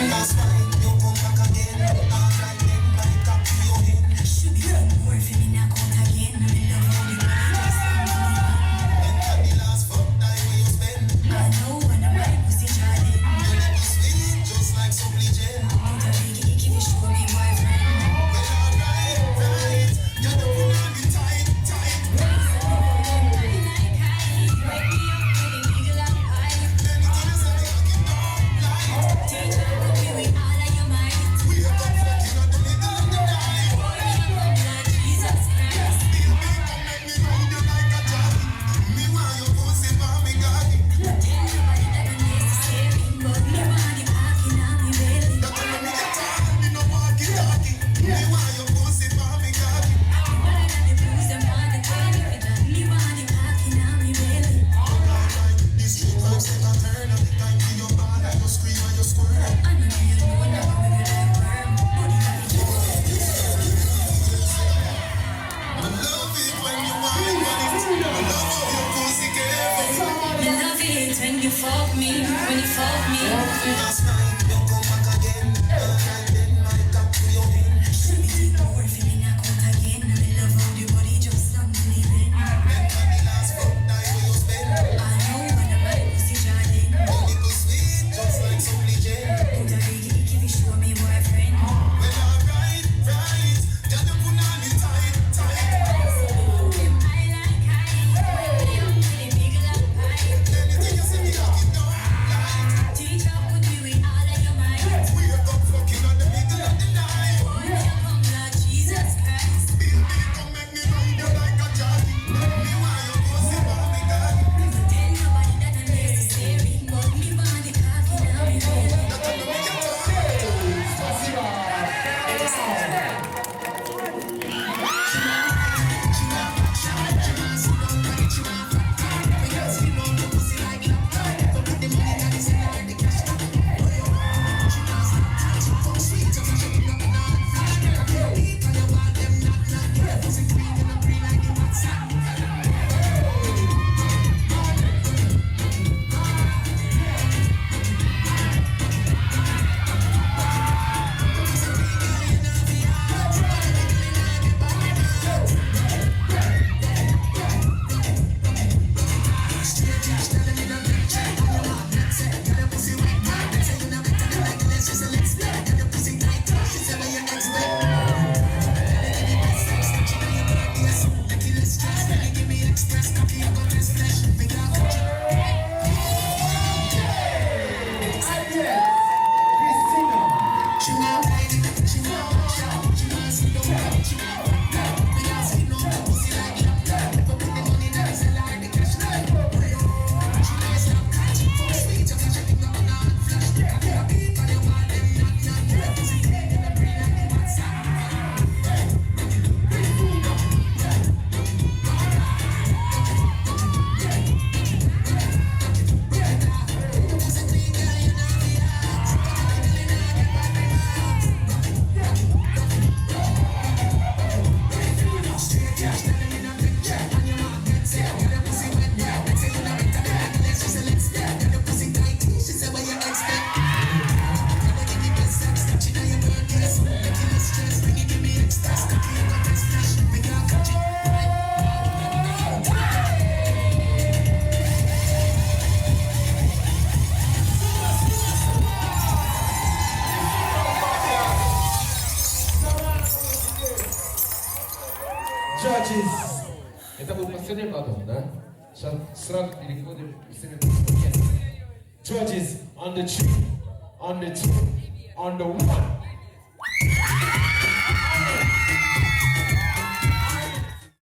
That's fine, you come back again. Alright then, like up to your head. Should be some more for me now count again. Me love how the body just sound funny. Then at the last fuck time where you spend. I know when I'm right pussy Charlie. You let me sweet, just like some legend. Put a big icky if you show me boyfriend. Well, alright, right. You don't put on the tight, tight. Wake me up with a nigga like pie. Anytime you say me, I give no light. Teach her put me with all of your might. We have got fucking on the middle of the night. Boy, you come like Jesus Christ. Feel me, come make me round you like a jockey. Me want your pussy for me, God. Tell nobody that I'm necessary, but me want the cocky on me belly. That tell me you talk, me no walkie-talkie. Me want your pussy for me, God. But I got the blues, them want the tell if it done. Me want the cocky on me belly. Alright, these street vibes take a turn. Time to your ball, and you scream and you squirt. I know you know now we will like worm. Body like it. I love it when you whine on it. I love how your pussy careful. Me love it when you fuck me, when you fuck me. That's fine, you come back again. Alright then, like up to your head. Should be the more for me now count again. Me love how the body just sound living. Then at the last fuck time where you spend. I know when I'm right pussy Charlie. Your little sweet, just like some legend. Put a big icky if you show me boyfriend. Well, alright, right. Then you put on the tight, tight. Them high like high. Wake me up with a big like pie. Anything you say me, I give no light. Teach her put me with all of your might. We have got fucking on the middle of the night. Boy, you come like Jesus Christ. Feel me, come make me round you like a jockey. Me want your pussy for me, God. Tell nobody that I'm necessary, but me want the cocky on me belly. That tell me you talk. Judges. Это был последний батл, да? Сейчас сразу переходим к следующему месту. Judges on the 2, on the 2, on the 1.